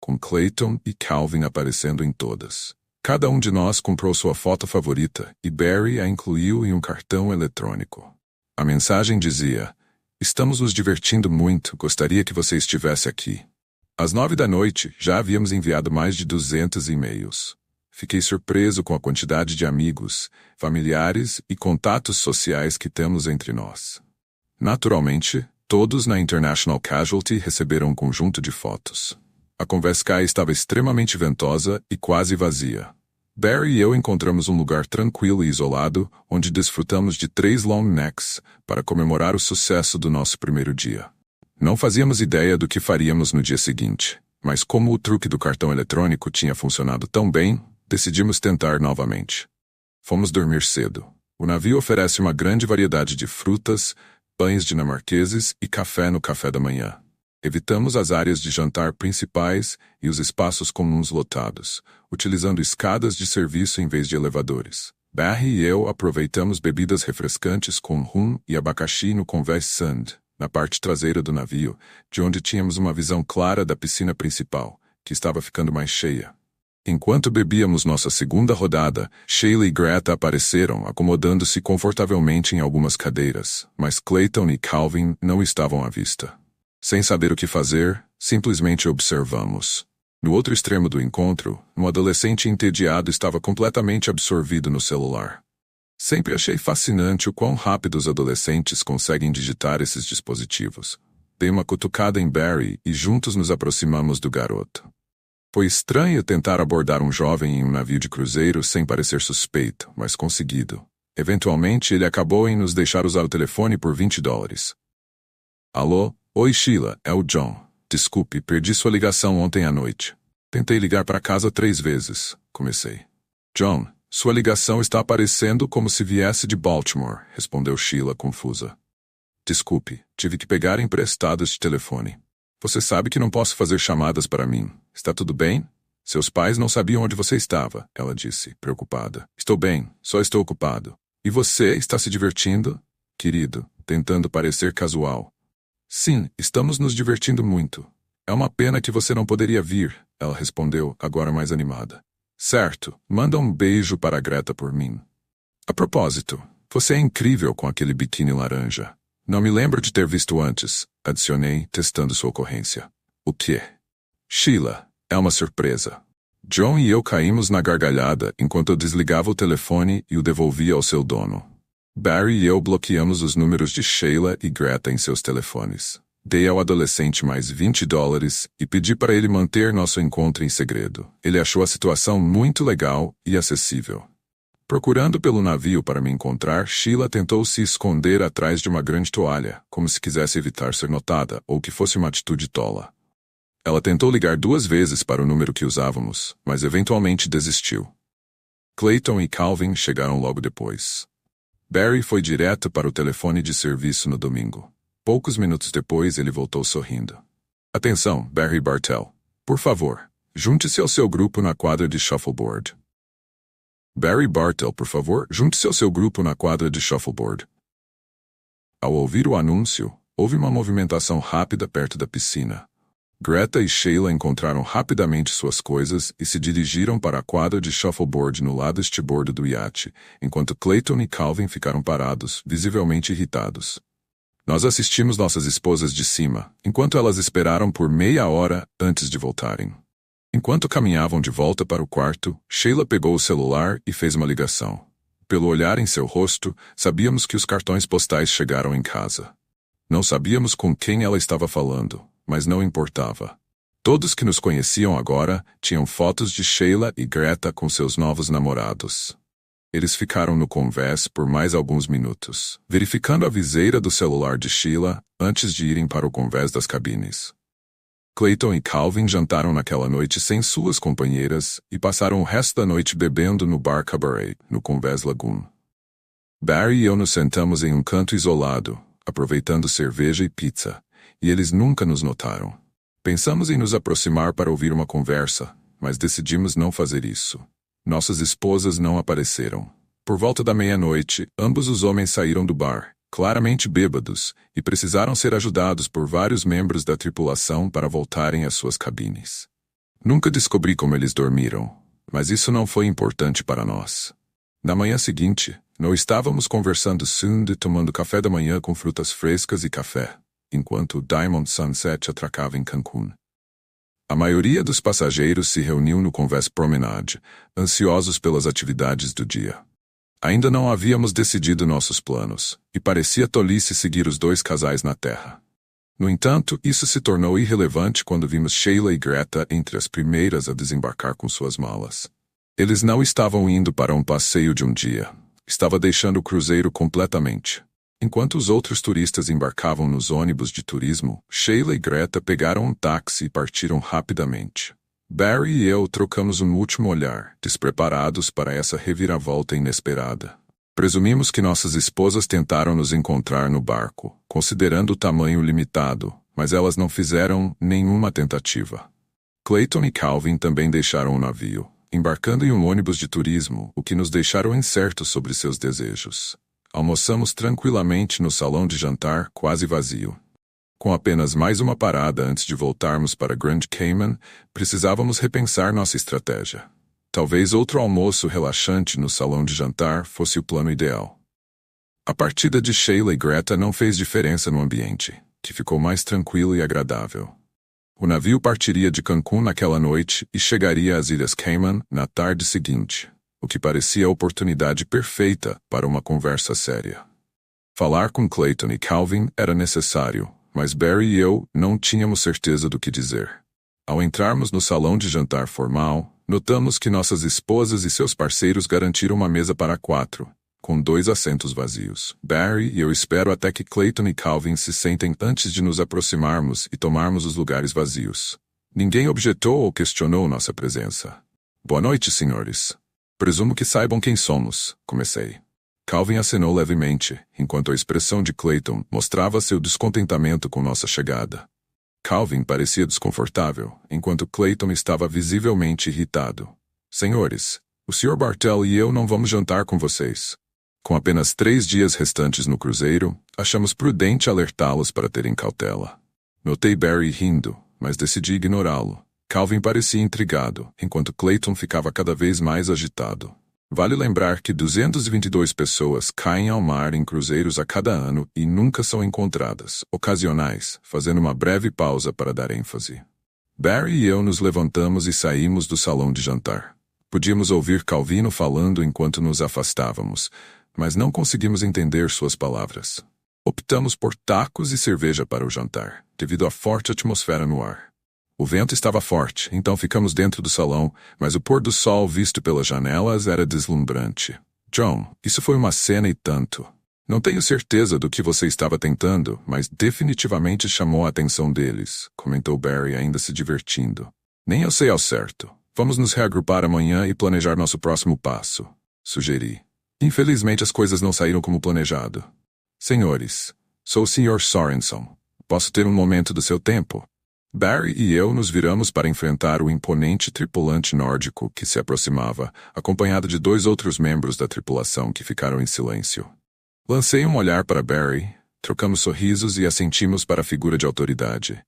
com Clayton e Calvin aparecendo em todas. Cada um de nós comprou sua foto favorita e Barry a incluiu em um cartão eletrônico. A mensagem dizia: "Estamos nos divertindo muito, gostaria que você estivesse aqui." Às 9 da noite, já havíamos enviado mais de 200 e-mails. Fiquei surpreso com a quantidade de amigos, familiares e contatos sociais que temos entre nós. Naturalmente, todos na International Casualty receberam um conjunto de fotos. A Convesca estava extremamente ventosa e quase vazia. Barry e eu encontramos um lugar tranquilo e isolado, onde desfrutamos de 3 long necks para comemorar o sucesso do nosso primeiro dia. Não fazíamos ideia do que faríamos no dia seguinte, mas como o truque do cartão eletrônico tinha funcionado tão bem, decidimos tentar novamente. Fomos dormir cedo. O navio oferece uma grande variedade de frutas, pães dinamarqueses e café no café da manhã. Evitamos as áreas de jantar principais e os espaços comuns lotados, utilizando escadas de serviço em vez de elevadores. Barry e eu aproveitamos bebidas refrescantes com rum e abacaxi no Convés Sand, na parte traseira do navio, de onde tínhamos uma visão clara da piscina principal, que estava ficando mais cheia. Enquanto bebíamos nossa segunda rodada, Sheila e Greta apareceram, acomodando-se confortavelmente em algumas cadeiras, mas Clayton e Calvin não estavam à vista. Sem saber o que fazer, simplesmente observamos. No outro extremo do encontro, um adolescente entediado estava completamente absorvido no celular. Sempre achei fascinante o quão rápido os adolescentes conseguem digitar esses dispositivos. Dei uma cutucada em Barry e juntos nos aproximamos do garoto. Foi estranho tentar abordar um jovem em um navio de cruzeiro sem parecer suspeito, mas conseguido. Eventualmente, ele acabou em nos deixar usar o telefone por $20. Alô? Oi, Sheila, é o John. Desculpe, perdi sua ligação ontem à noite. Tentei ligar para casa 3 vezes, comecei. John, sua ligação está aparecendo como se viesse de Baltimore, respondeu Sheila confusa. Desculpe, tive que pegar emprestado este telefone. Você sabe que não posso fazer chamadas para mim. Está tudo bem? Seus pais não sabiam onde você estava, ela disse, preocupada. Estou bem, só estou ocupado. E você está se divertindo? Querido, tentando parecer casual. Sim, estamos nos divertindo muito. É uma pena que você não poderia vir, ela respondeu, agora mais animada. Certo, manda um beijo para a Greta por mim. A propósito, você é incrível com aquele biquíni laranja. Não me lembro de ter visto antes, adicionei, testando sua ocorrência. O quê? Sheila, é uma surpresa. John e eu caímos na gargalhada enquanto eu desligava o telefone e o devolvia ao seu dono. Barry e eu bloqueamos os números de Sheila e Greta em seus telefones. Dei ao adolescente mais $20 e pedi para ele manter nosso encontro em segredo. Ele achou a situação muito legal e acessível. Procurando pelo navio para me encontrar, Sheila tentou se esconder atrás de uma grande toalha, como se quisesse evitar ser notada ou que fosse uma atitude tola. Ela tentou ligar 2 vezes para o número que usávamos, mas eventualmente desistiu. Clayton e Calvin chegaram logo depois. Barry foi direto para o telefone de serviço no domingo. Poucos minutos depois, ele voltou sorrindo. Atenção, Barry Bartell. Por favor, junte-se ao seu grupo na quadra de shuffleboard. Barry Bartell, por favor, junte-se ao seu grupo na quadra de shuffleboard. Ao ouvir o anúncio, houve uma movimentação rápida perto da piscina. Greta e Sheila encontraram rapidamente suas coisas e se dirigiram para a quadra de shuffleboard no lado estibordo do iate, enquanto Clayton e Calvin ficaram parados, visivelmente irritados. Nós assistimos nossas esposas de cima, enquanto elas esperaram por meia hora antes de voltarem. Enquanto caminhavam de volta para o quarto, Sheila pegou o celular e fez uma ligação. Pelo olhar em seu rosto, sabíamos que os cartões postais chegaram em casa. Não sabíamos com quem ela estava falando, mas não importava. Todos que nos conheciam agora tinham fotos de Sheila e Greta com seus novos namorados. Eles ficaram no convés por mais alguns minutos, verificando a viseira do celular de Sheila antes de irem para o convés das cabines. Clayton e Calvin jantaram naquela noite sem suas companheiras e passaram o resto da noite bebendo no Bar Cabaret, no Convés Lagoon. Barry e eu nos sentamos em um canto isolado, aproveitando cerveja e pizza, e eles nunca nos notaram. Pensamos em nos aproximar para ouvir uma conversa, mas decidimos não fazer isso. Nossas esposas não apareceram. Por volta da meia-noite, ambos os homens saíram do bar, claramente bêbados, e precisaram ser ajudados por vários membros da tripulação para voltarem às suas cabines. Nunca descobri como eles dormiram, mas isso não foi importante para nós. Na manhã seguinte, não estávamos conversando e tomando café da manhã com frutas frescas e café, enquanto o Diamond Sunset atracava em Cancún. A maioria dos passageiros se reuniu no Convés Promenade, ansiosos pelas atividades do dia. Ainda não havíamos decidido nossos planos, e parecia tolice seguir os dois casais na terra. No entanto, isso se tornou irrelevante quando vimos Sheila e Greta entre as primeiras a desembarcar com suas malas. Eles não estavam indo para um passeio de um dia. Estava deixando o cruzeiro completamente. Enquanto os outros turistas embarcavam nos ônibus de turismo, Sheila e Greta pegaram um táxi e partiram rapidamente. Barry e eu trocamos um último olhar, despreparados para essa reviravolta inesperada. Presumimos que nossas esposas tentaram nos encontrar no barco, considerando o tamanho limitado, mas elas não fizeram nenhuma tentativa. Clayton e Calvin também deixaram o navio, embarcando em um ônibus de turismo, o que nos deixaram incertos sobre seus desejos. Almoçamos tranquilamente no salão de jantar, quase vazio. Com apenas mais uma parada antes de voltarmos para Grand Cayman, precisávamos repensar nossa estratégia. Talvez outro almoço relaxante no salão de jantar fosse o plano ideal. A partida de Sheila e Greta não fez diferença no ambiente, que ficou mais tranquilo e agradável. O navio partiria de Cancún naquela noite e chegaria às Ilhas Cayman na tarde seguinte, o que parecia a oportunidade perfeita para uma conversa séria. Falar com Clayton e Calvin era necessário, mas Barry e eu não tínhamos certeza do que dizer. Ao entrarmos no salão de jantar formal, notamos que nossas esposas e seus parceiros garantiram uma mesa para 4, com 2 assentos vazios. Barry e eu espero até que Clayton e Calvin se sentem antes de nos aproximarmos e tomarmos os lugares vazios. Ninguém objetou ou questionou nossa presença. Boa noite, senhores. Presumo que saibam quem somos, comecei. Calvin acenou levemente, enquanto a expressão de Clayton mostrava seu descontentamento com nossa chegada. Calvin parecia desconfortável, enquanto Clayton estava visivelmente irritado. Senhores, o Sr. Bartell e eu não vamos jantar com vocês. Com apenas 3 dias restantes no cruzeiro, achamos prudente alertá-los para terem cautela. Notei Barry rindo, mas decidi ignorá-lo. Calvin parecia intrigado, enquanto Clayton ficava cada vez mais agitado. Vale lembrar que 222 pessoas caem ao mar em cruzeiros a cada ano e nunca são encontradas, ocasionais, fazendo uma breve pausa para dar ênfase. Barry e eu nos levantamos e saímos do salão de jantar. Podíamos ouvir Calvino falando enquanto nos afastávamos, mas não conseguimos entender suas palavras. Optamos por tacos e cerveja para o jantar, devido à forte atmosfera no ar. O vento estava forte, então ficamos dentro do salão, mas o pôr do sol visto pelas janelas era deslumbrante. John, isso foi uma cena e tanto. Não tenho certeza do que você estava tentando, mas definitivamente chamou a atenção deles, comentou Barry ainda se divertindo. Nem eu sei ao certo. Vamos nos reagrupar amanhã e planejar nosso próximo passo, sugeri. Infelizmente as coisas não saíram como planejado. Senhores, sou o Sr. Sorenson. Posso ter um momento do seu tempo? Barry e eu nos viramos para enfrentar o imponente tripulante nórdico que se aproximava, acompanhado de 2 outros membros da tripulação que ficaram em silêncio. Lancei um olhar para Barry, trocamos sorrisos e assentimos para a figura de autoridade.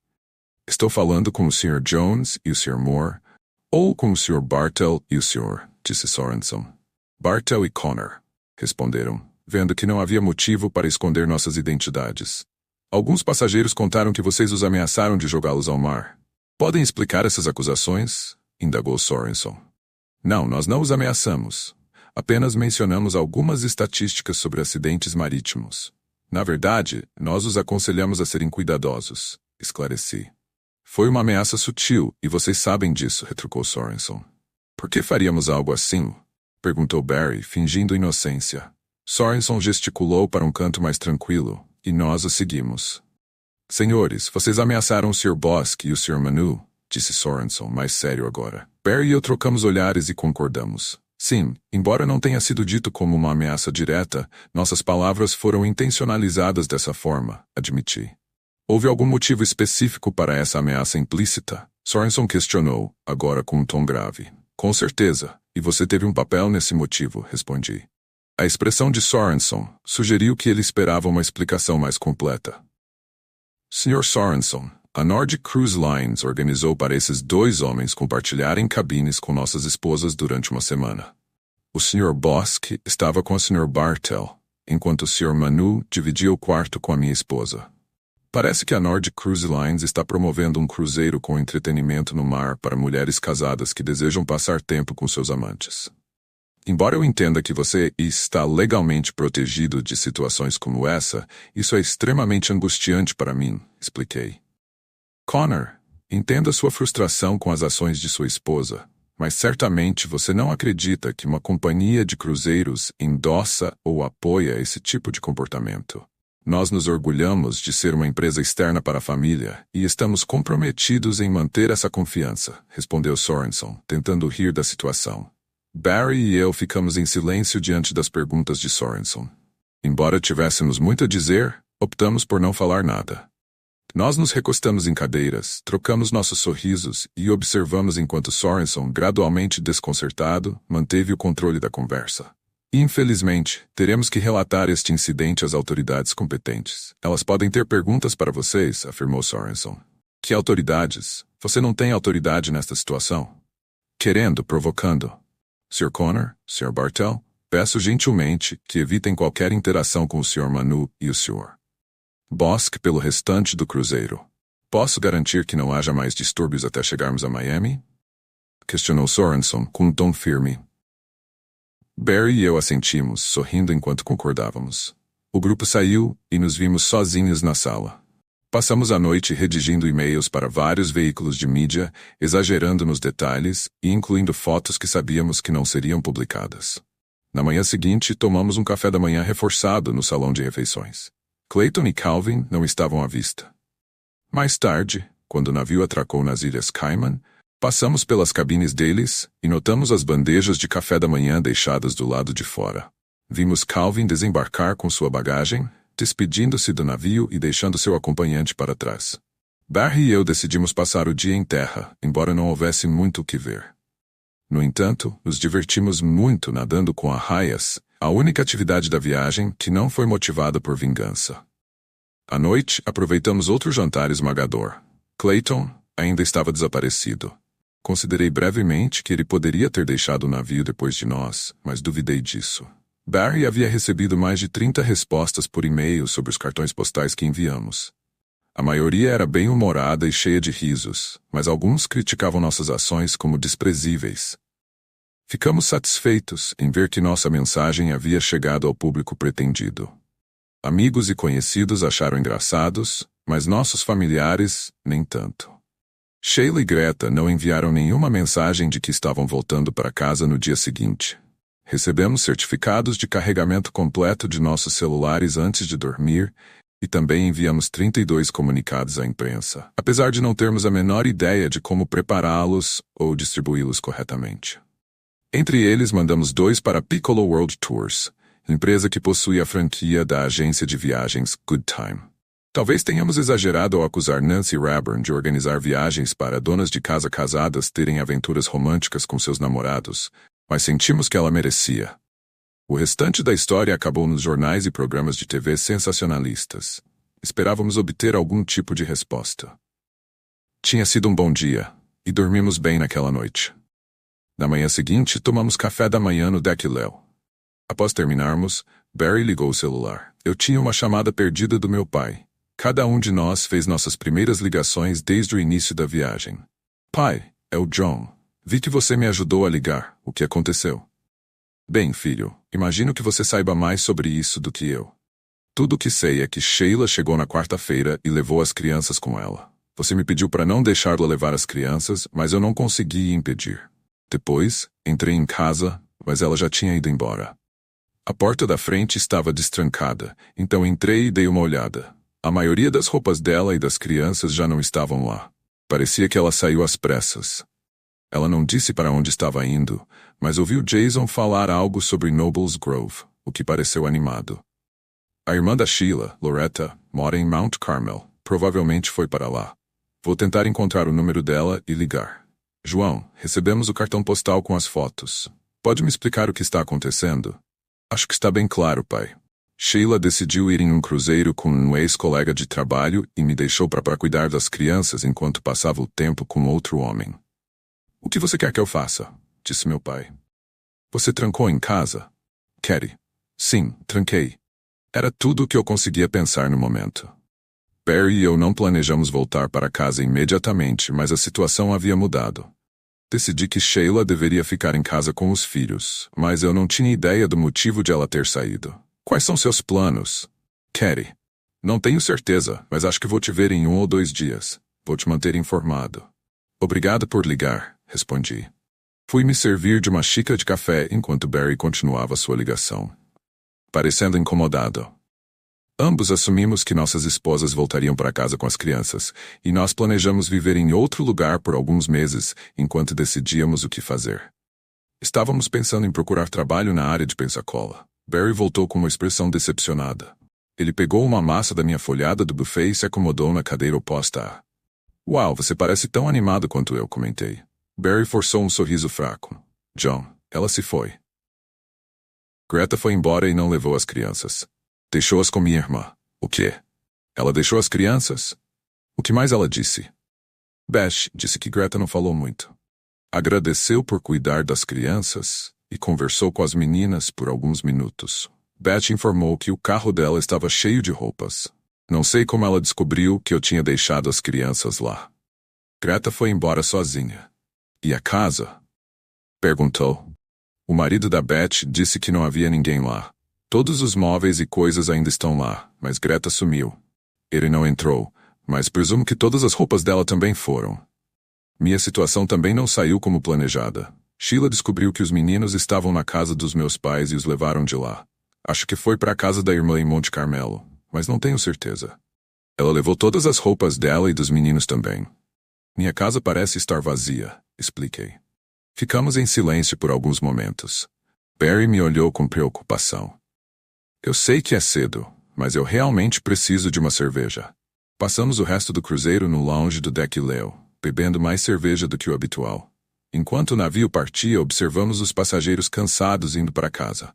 Estou falando com o Sr. Jones e o Sr. Moore, ou com o Sr. Bartell e o Sr., disse Sorenson. Bartell e Connor, responderam, vendo que não havia motivo para esconder nossas identidades. Alguns passageiros contaram que vocês os ameaçaram de jogá-los ao mar. Podem explicar essas acusações? Indagou Sorenson. Não, nós não os ameaçamos. Apenas mencionamos algumas estatísticas sobre acidentes marítimos. Na verdade, nós os aconselhamos a serem cuidadosos, esclareci. Foi uma ameaça sutil, e vocês sabem disso, retrucou Sorenson. Por que faríamos algo assim? Perguntou Barry, fingindo inocência. Sorenson gesticulou para um canto mais tranquilo, e nós o seguimos. Senhores, vocês ameaçaram o Sr. Bosque e o Sr. Manu, disse Sorenson, mais sério agora. Barry e eu trocamos olhares e concordamos. Sim, embora não tenha sido dito como uma ameaça direta, nossas palavras foram intencionalizadas dessa forma, admiti. Houve algum motivo específico para essa ameaça implícita? Sorenson questionou, agora com um tom grave. Com certeza, e você teve um papel nesse motivo, respondi. A expressão de Sorenson sugeriu que ele esperava uma explicação mais completa. Sr. Sorenson, a Nordic Cruise Lines organizou para esses 2 homens compartilharem cabines com nossas esposas durante uma semana. O Sr. Bosque estava com o Sr. Bartel, enquanto o Sr. Manu dividia o quarto com a minha esposa. Parece que a Nordic Cruise Lines está promovendo um cruzeiro com entretenimento no mar para mulheres casadas que desejam passar tempo com seus amantes. Embora eu entenda que você está legalmente protegido de situações como essa, isso é extremamente angustiante para mim, expliquei. Connor, entenda sua frustração com as ações de sua esposa, mas certamente você não acredita que uma companhia de cruzeiros endossa ou apoia esse tipo de comportamento. Nós nos orgulhamos de ser uma empresa externa para a família e estamos comprometidos em manter essa confiança, respondeu Sorenson, tentando rir da situação. Barry e eu ficamos em silêncio diante das perguntas de Sorenson. Embora tivéssemos muito a dizer, optamos por não falar nada. Nós nos recostamos em cadeiras, trocamos nossos sorrisos e observamos enquanto Sorenson, gradualmente desconcertado, manteve o controle da conversa. Infelizmente, teremos que relatar este incidente às autoridades competentes. Elas podem ter perguntas para vocês, afirmou Sorenson. Que autoridades? Você não tem autoridade nesta situação? Querendo, provocando. Sr. Connor, Sr. Bartel, peço gentilmente que evitem qualquer interação com o Sr. Manu e o Sr. Bosque pelo restante do cruzeiro. Posso garantir que não haja mais distúrbios até chegarmos a Miami? Questionou Sorenson com um tom firme. Barry e eu assentimos, sorrindo enquanto concordávamos. O grupo saiu e nos vimos sozinhos na sala. Passamos a noite redigindo e-mails para vários veículos de mídia, exagerando nos detalhes e incluindo fotos que sabíamos que não seriam publicadas. Na manhã seguinte, tomamos um café da manhã reforçado no salão de refeições. Clayton e Calvin não estavam à vista. Mais tarde, quando o navio atracou nas Ilhas Cayman, passamos pelas cabines deles e notamos as bandejas de café da manhã deixadas do lado de fora. Vimos Calvin desembarcar com sua bagagem, despedindo-se do navio e deixando seu acompanhante para trás. Barry e eu decidimos passar o dia em terra, embora não houvesse muito o que ver. No entanto, nos divertimos muito nadando com arraias, a única atividade da viagem que não foi motivada por vingança. À noite, aproveitamos outro jantar esmagador. Clayton ainda estava desaparecido. Considerei brevemente que ele poderia ter deixado o navio depois de nós, mas duvidei disso. Barry havia recebido mais de 30 respostas por e-mail sobre os cartões postais que enviamos. A maioria era bem-humorada e cheia de risos, mas alguns criticavam nossas ações como desprezíveis. Ficamos satisfeitos em ver que nossa mensagem havia chegado ao público pretendido. Amigos e conhecidos acharam engraçados, mas nossos familiares, nem tanto. Sheila e Greta não enviaram nenhuma mensagem de que estavam voltando para casa no dia seguinte. Recebemos certificados de carregamento completo de nossos celulares antes de dormir e também enviamos 32 comunicados à imprensa, apesar de não termos a menor ideia de como prepará-los ou distribuí-los corretamente. Entre eles, mandamos 2 para Piccolo World Tours, empresa que possui a franquia da agência de viagens Good Time. Talvez tenhamos exagerado ao acusar Nancy Raburn de organizar viagens para donas de casa casadas terem aventuras românticas com seus namorados, mas sentimos que ela merecia. O restante da história acabou nos jornais e programas de TV sensacionalistas. Esperávamos obter algum tipo de resposta. Tinha sido um bom dia, e dormimos bem naquela noite. Na manhã seguinte, tomamos café da manhã no deck Léo. Após terminarmos, Barry ligou o celular. Eu tinha uma chamada perdida do meu pai. Cada um de nós fez nossas primeiras ligações desde o início da viagem. Pai, é o John. Vi que você me ajudou a ligar. O que aconteceu? Bem, filho, imagino que você saiba mais sobre isso do que eu. Tudo o que sei é que Sheila chegou na quarta-feira e levou as crianças com ela. Você me pediu para não deixá-la levar as crianças, mas eu não consegui impedir. Depois, entrei em casa, mas ela já tinha ido embora. A porta da frente estava destrancada, então entrei e dei uma olhada. A maioria das roupas dela e das crianças já não estavam lá. Parecia que ela saiu às pressas. Ela não disse para onde estava indo, mas ouviu Jason falar algo sobre Nobles Grove, o que pareceu animado. A irmã da Sheila, Loretta, mora em Mount Carmel. Provavelmente foi para lá. Vou tentar encontrar o número dela e ligar. João, recebemos o cartão postal com as fotos. Pode me explicar o que está acontecendo? Acho que está bem claro, pai. Sheila decidiu ir em um cruzeiro com um ex-colega de trabalho e me deixou para cuidar das crianças enquanto passava o tempo com outro homem. O que você quer que eu faça? Disse meu pai. Você trancou em casa? Carrie. Sim, tranquei. Era tudo o que eu conseguia pensar no momento. Barry e eu não planejamos voltar para casa imediatamente, mas a situação havia mudado. Decidi que Sheila deveria ficar em casa com os filhos, mas eu não tinha ideia do motivo de ela ter saído. Quais são seus planos? Carrie. Não tenho certeza, mas acho que vou te ver em 1 ou 2 dias. Vou te manter informado. Obrigado por ligar, respondi. Fui me servir de uma xícara de café enquanto Barry continuava sua ligação. Parecendo incomodado. Ambos assumimos que nossas esposas voltariam para casa com as crianças, e nós planejamos viver em outro lugar por alguns meses, enquanto decidíamos o que fazer. Estávamos pensando em procurar trabalho na área de Pensacola. Barry voltou com uma expressão decepcionada. Ele pegou uma massa da minha folhada do buffet e se acomodou na cadeira oposta a. Uau, você parece tão animado quanto eu, comentei. Barry forçou um sorriso fraco. John, ela se foi. Greta foi embora e não levou as crianças. Deixou-as com minha irmã. O quê? Ela deixou as crianças? O que mais ela disse? Beth disse que Greta não falou muito. Agradeceu por cuidar das crianças e conversou com as meninas por alguns minutos. Beth informou que o carro dela estava cheio de roupas. Não sei como ela descobriu que eu tinha deixado as crianças lá. Greta foi embora sozinha. E a casa? Perguntou. O marido da Beth disse que não havia ninguém lá. Todos os móveis e coisas ainda estão lá, mas Greta sumiu. Ele não entrou, mas presumo que todas as roupas dela também foram. Minha situação também não saiu como planejada. Sheila descobriu que os meninos estavam na casa dos meus pais e os levaram de lá. Acho que foi para a casa da irmã em Monte Carmelo, mas não tenho certeza. Ela levou todas as roupas dela e dos meninos também. Minha casa parece estar vazia, expliquei. Ficamos em silêncio por alguns momentos. Barry me olhou com preocupação. Eu sei que é cedo, mas eu realmente preciso de uma cerveja. Passamos o resto do cruzeiro no lounge do deck Leo, bebendo mais cerveja do que o habitual. Enquanto o navio partia, observamos os passageiros cansados indo para casa.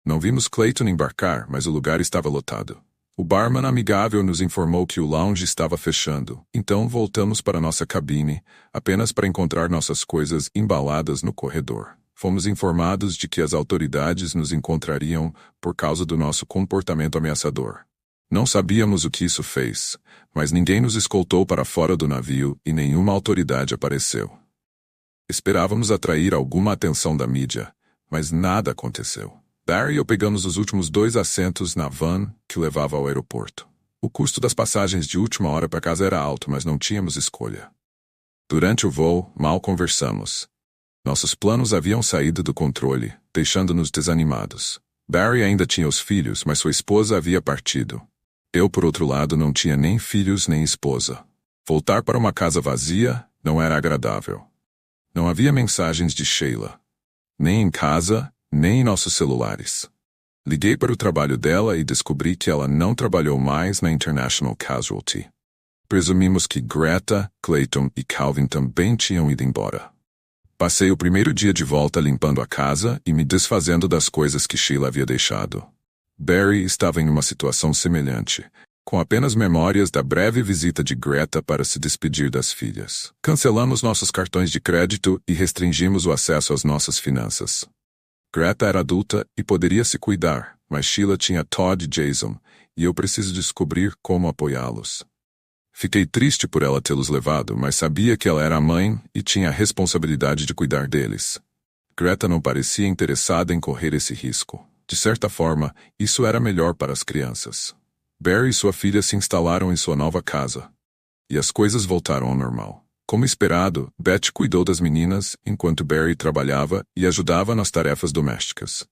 Não vimos Clayton embarcar, mas o lugar estava lotado. O barman amigável nos informou que o lounge estava fechando, então voltamos para nossa cabine, apenas para encontrar nossas coisas embaladas no corredor. Fomos informados de que as autoridades nos encontrariam por causa do nosso comportamento ameaçador. Não sabíamos o que isso fez, mas ninguém nos escoltou para fora do navio e nenhuma autoridade apareceu. Esperávamos atrair alguma atenção da mídia, mas nada aconteceu. Barry e eu pegamos os últimos 2 assentos na van que levava ao aeroporto. O custo das passagens de última hora para casa era alto, mas não tínhamos escolha. Durante o voo, mal conversamos. Nossos planos haviam saído do controle, deixando-nos desanimados. Barry ainda tinha os filhos, mas sua esposa havia partido. Eu, por outro lado, não tinha nem filhos nem esposa. Voltar para uma casa vazia não era agradável. Não havia mensagens de Sheila. Nem em casa, nem em nossos celulares. Liguei para o trabalho dela e descobri que ela não trabalhou mais na International Casualty. Presumimos que Greta, Clayton e Calvin também tinham ido embora. Passei o primeiro dia de volta limpando a casa e me desfazendo das coisas que Sheila havia deixado. Barry estava em uma situação semelhante, com apenas memórias da breve visita de Greta para se despedir das filhas. Cancelamos nossos cartões de crédito e restringimos o acesso às nossas finanças. Greta era adulta e poderia se cuidar, mas Sheila tinha Todd e Jason, e eu preciso descobrir como apoiá-los. Fiquei triste por ela tê-los levado, mas sabia que ela era a mãe e tinha a responsabilidade de cuidar deles. Greta não parecia interessada em correr esse risco. De certa forma, isso era melhor para as crianças. Barry e sua filha se instalaram em sua nova casa. E as coisas voltaram ao normal. Como esperado, Beth cuidou das meninas enquanto Barry trabalhava e ajudava nas tarefas domésticas.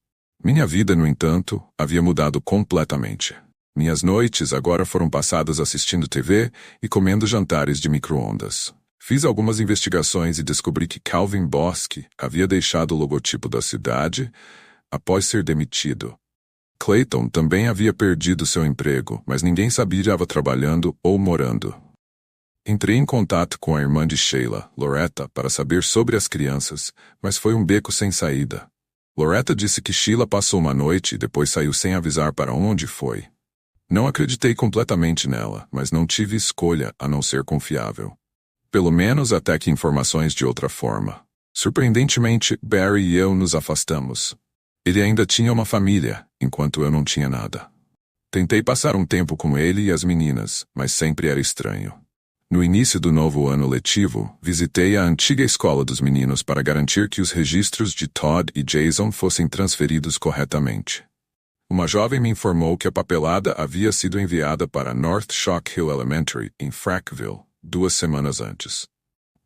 Minha vida, no entanto, havia mudado completamente. Minhas noites agora foram passadas assistindo TV e comendo jantares de micro-ondas. Fiz algumas investigações e descobri que Calvin Bosque havia deixado o logotipo da cidade após ser demitido. Clayton também havia perdido seu emprego, mas ninguém sabia se estava trabalhando ou morando. Entrei em contato com a irmã de Sheila, Loretta, para saber sobre as crianças, mas foi um beco sem saída. Loretta disse que Sheila passou uma noite e depois saiu sem avisar para onde foi. Não acreditei completamente nela, mas não tive escolha a não ser confiável. Pelo menos até que informações de outra forma. Surpreendentemente, Barry e eu nos afastamos. Ele ainda tinha uma família, enquanto eu não tinha nada. Tentei passar um tempo com ele e as meninas, mas sempre era estranho. No início do novo ano letivo, visitei a antiga escola dos meninos para garantir que os registros de Todd e Jason fossem transferidos corretamente. Uma jovem me informou que a papelada havia sido enviada para North Shock Hill Elementary, em Frackville, 2 semanas antes.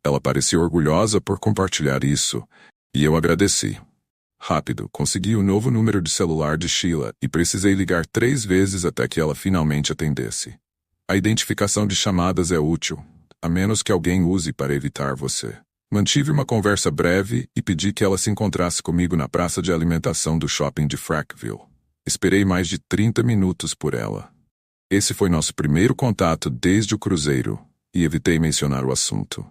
Ela parecia orgulhosa por compartilhar isso, e eu agradeci. Rápido, consegui o novo número de celular de Sheila e precisei ligar 3 vezes até que ela finalmente atendesse. A identificação de chamadas é útil, a menos que alguém use para evitar você. Mantive uma conversa breve e pedi que ela se encontrasse comigo na praça de alimentação do shopping de Frackville. Esperei mais de 30 minutos por ela. Esse foi nosso primeiro contato desde o cruzeiro, e evitei mencionar o assunto.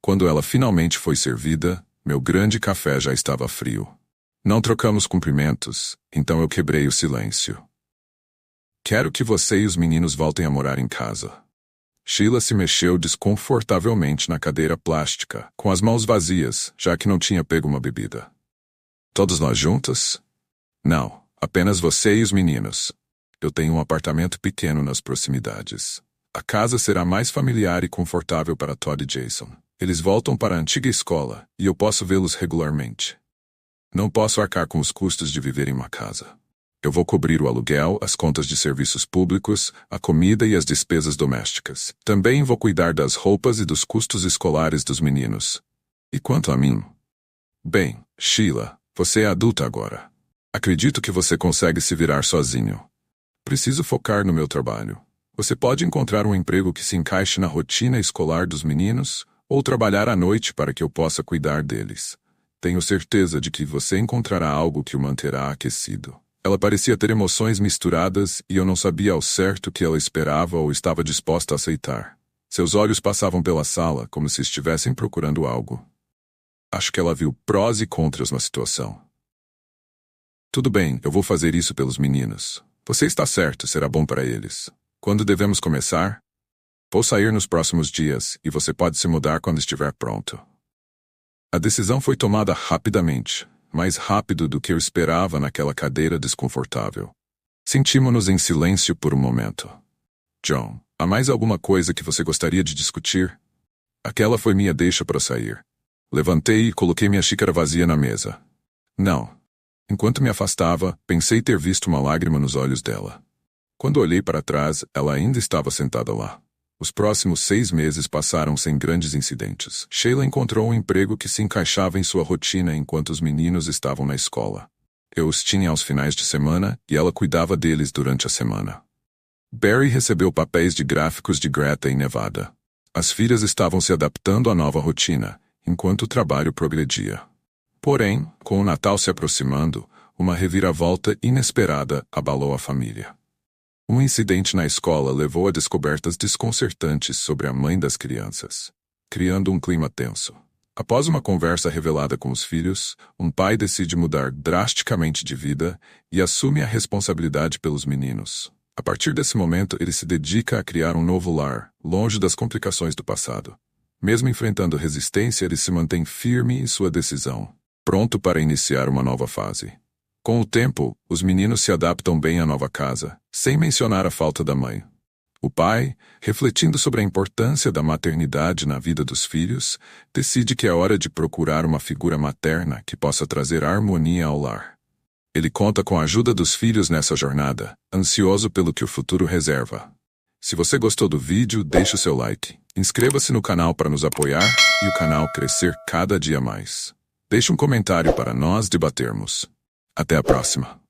Quando ela finalmente foi servida, meu grande café já estava frio. Não trocamos cumprimentos, então eu quebrei o silêncio. Quero que você e os meninos voltem a morar em casa. Sheila se mexeu desconfortavelmente na cadeira plástica, com as mãos vazias, já que não tinha pego uma bebida. Todos nós juntos? Não, apenas você e os meninos. Eu tenho um apartamento pequeno nas proximidades. A casa será mais familiar e confortável para Todd e Jason. Eles voltam para a antiga escola, e eu posso vê-los regularmente. Não posso arcar com os custos de viver em uma casa. Eu vou cobrir o aluguel, as contas de serviços públicos, a comida e as despesas domésticas. Também vou cuidar das roupas e dos custos escolares dos meninos. E quanto a mim? Bem, Sheila, você é adulta agora. Acredito que você consegue se virar sozinho. Preciso focar no meu trabalho. Você pode encontrar um emprego que se encaixe na rotina escolar dos meninos ou trabalhar à noite para que eu possa cuidar deles. Tenho certeza de que você encontrará algo que o manterá aquecido. Ela parecia ter emoções misturadas e eu não sabia ao certo o que ela esperava ou estava disposta a aceitar. Seus olhos passavam pela sala como se estivessem procurando algo. Acho que ela viu prós e contras na situação. Tudo bem, eu vou fazer isso pelos meninos. Você está certo, será bom para eles. Quando devemos começar? Vou sair nos próximos dias e você pode se mudar quando estiver pronto. A decisão foi tomada rapidamente. Mais rápido do que eu esperava naquela cadeira desconfortável. Sentimos-nos em silêncio por um momento. John, há mais alguma coisa que você gostaria de discutir? Aquela foi minha deixa para sair. Levantei e coloquei minha xícara vazia na mesa. Não. Enquanto me afastava, pensei ter visto uma lágrima nos olhos dela. Quando olhei para trás, ela ainda estava sentada lá. Os próximos 6 meses passaram sem grandes incidentes. Sheila encontrou um emprego que se encaixava em sua rotina enquanto os meninos estavam na escola. Eu os tinha aos finais de semana e ela cuidava deles durante a semana. Barry recebeu papéis de gráficos de Greta em Nevada. As filhas estavam se adaptando à nova rotina, enquanto o trabalho progredia. Porém, com o Natal se aproximando, uma reviravolta inesperada abalou a família. Um incidente na escola levou a descobertas desconcertantes sobre a mãe das crianças, criando um clima tenso. Após uma conversa revelada com os filhos, um pai decide mudar drasticamente de vida e assume a responsabilidade pelos meninos. A partir desse momento, ele se dedica a criar um novo lar, longe das complicações do passado. Mesmo enfrentando resistência, ele se mantém firme em sua decisão, pronto para iniciar uma nova fase. Com o tempo, os meninos se adaptam bem à nova casa, sem mencionar a falta da mãe. O pai, refletindo sobre a importância da maternidade na vida dos filhos, decide que é hora de procurar uma figura materna que possa trazer harmonia ao lar. Ele conta com a ajuda dos filhos nessa jornada, ansioso pelo que o futuro reserva. Se você gostou do vídeo, deixe o seu like. Inscreva-se no canal para nos apoiar e o canal crescer cada dia mais. Deixe um comentário para nós debatermos. Até a próxima.